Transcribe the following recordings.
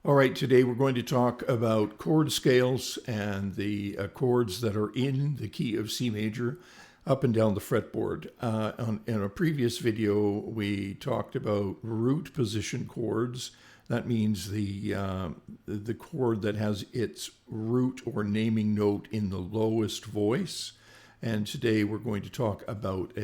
All right, today we're going to talk about chord scales and the chords that are in the key of C major up and down the fretboard. In a previous video, we talked about root position chords. That means the chord that has its root or naming note in the lowest voice. And today we're going to talk about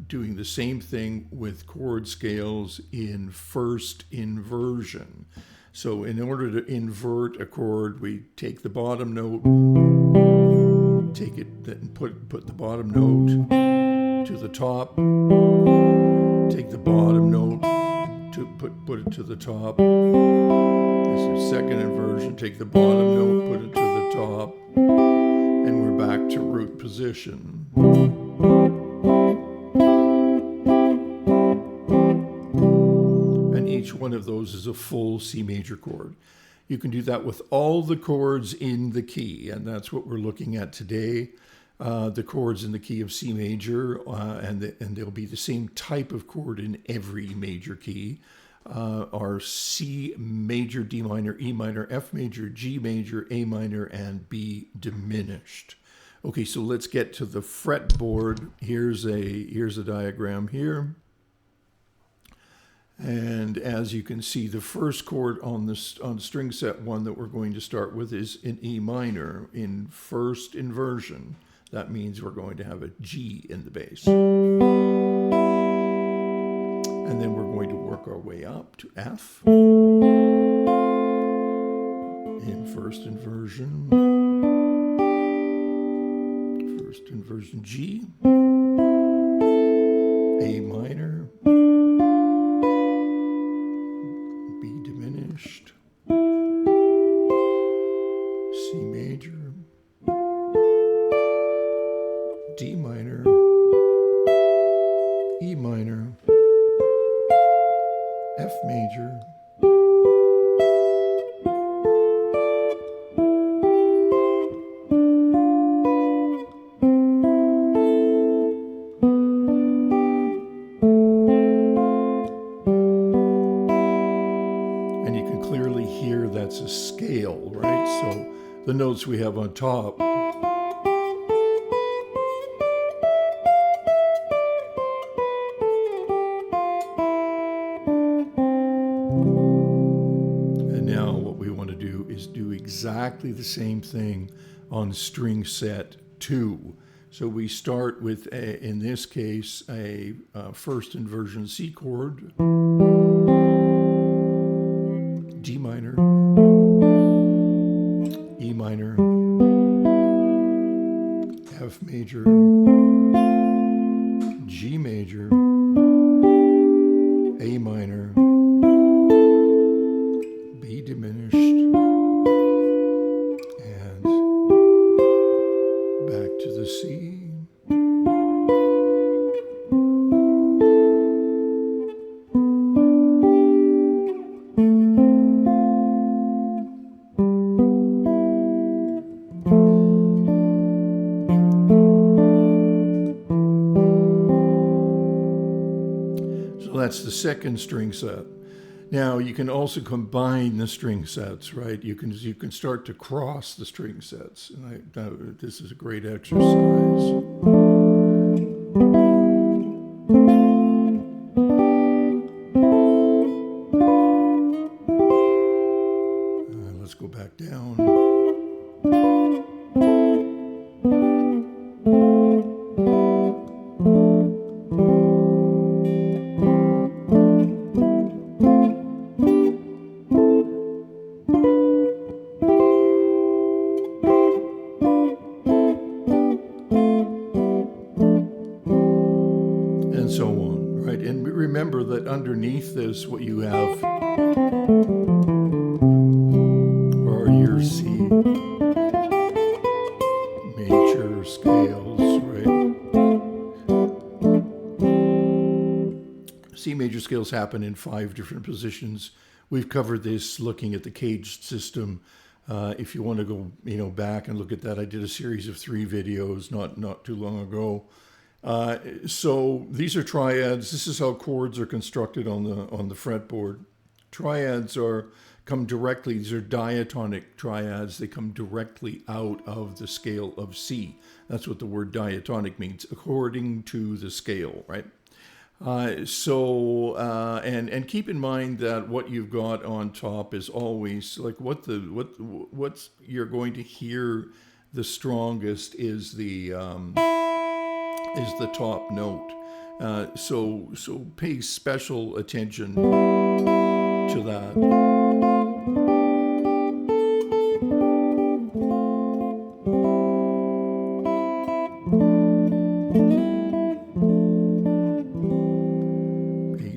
doing the same thing with chord scales in first inversion. So in order to invert a chord, we take the bottom note, take it, then put the bottom note to the top, take the bottom note to put it to the top. This is second inversion. Take the bottom note, put it to the top, and we're back to root position. Each one of those is a full C major chord. You can do that with all the chords in the key, and that's what we're looking at today. The chords in the key of C major, and they'll be the same type of chord in every major key, are C major, D minor, E minor, F major, G major, A minor, and B diminished. Okay, so let's get to the fretboard. Here's a diagram here. And as you can see, the first chord on string set 1 that we're going to start with is in E minor in first inversion. That means we're going to have a G in the bass. And then we're going to work our way up to F in first inversion. First inversion G, A minor, diminished, C major, D minor, E minor, F major, that's a scale, right? So the notes we have on top and now what we want to do is do exactly the same thing on string set 2. So we start with, in this case, a first inversion C chord, D minor, E minor, F major, G major, A minor, B diminished, and back to the C. That's the second string set. Now you can also combine the string sets, right? You can start to cross the string sets. And this is a great exercise. Let's go back down. And so on, right? And remember that underneath this, what you have are your C major scales, right? C major scales happen in 5 different positions. We've covered this looking at the caged system. If you want to go, back and look at that, I did a series of 3 videos not too long ago. So these are triads. This is how chords are constructed on the fretboard. Triads come directly, these are diatonic triads. They come directly out of the scale of C. That's what the word diatonic means, according to the scale, right? And keep in mind that what you've got on top is always like what's you're going to hear the strongest is the top note. So pay special attention to that.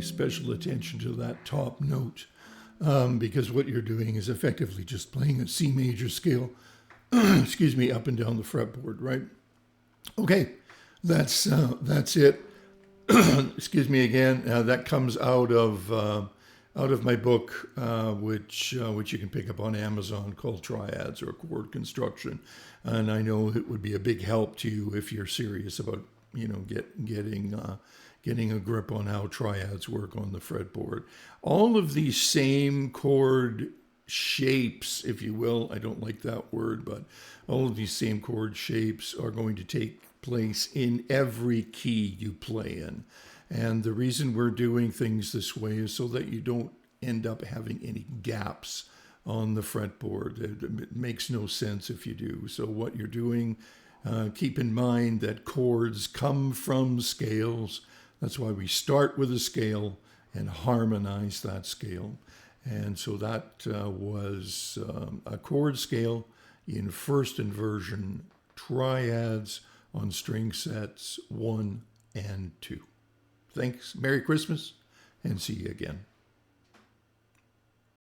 Special attention to that top note, because what you're doing is effectively just playing a C major scale, excuse me, up and down the fretboard, right? Okay, that's it. Excuse me again. That comes out of my book, which you can pick up on Amazon, called Triads or Chord Construction, and I know it would be a big help to you if you're serious about getting a grip on how triads work on the fretboard. All of these same chord shapes, if you will, I don't like that word, but all of these same chord shapes are going to take place in every key you play in. And the reason we're doing things this way is so that you don't end up having any gaps on the fretboard. It makes no sense if you do. So what you're doing, keep in mind that chords come from scales. That's why we start with a scale and harmonize that scale. And so that was a chord scale in first inversion triads on string sets 1 and 2. Thanks. Merry Christmas, and see you again.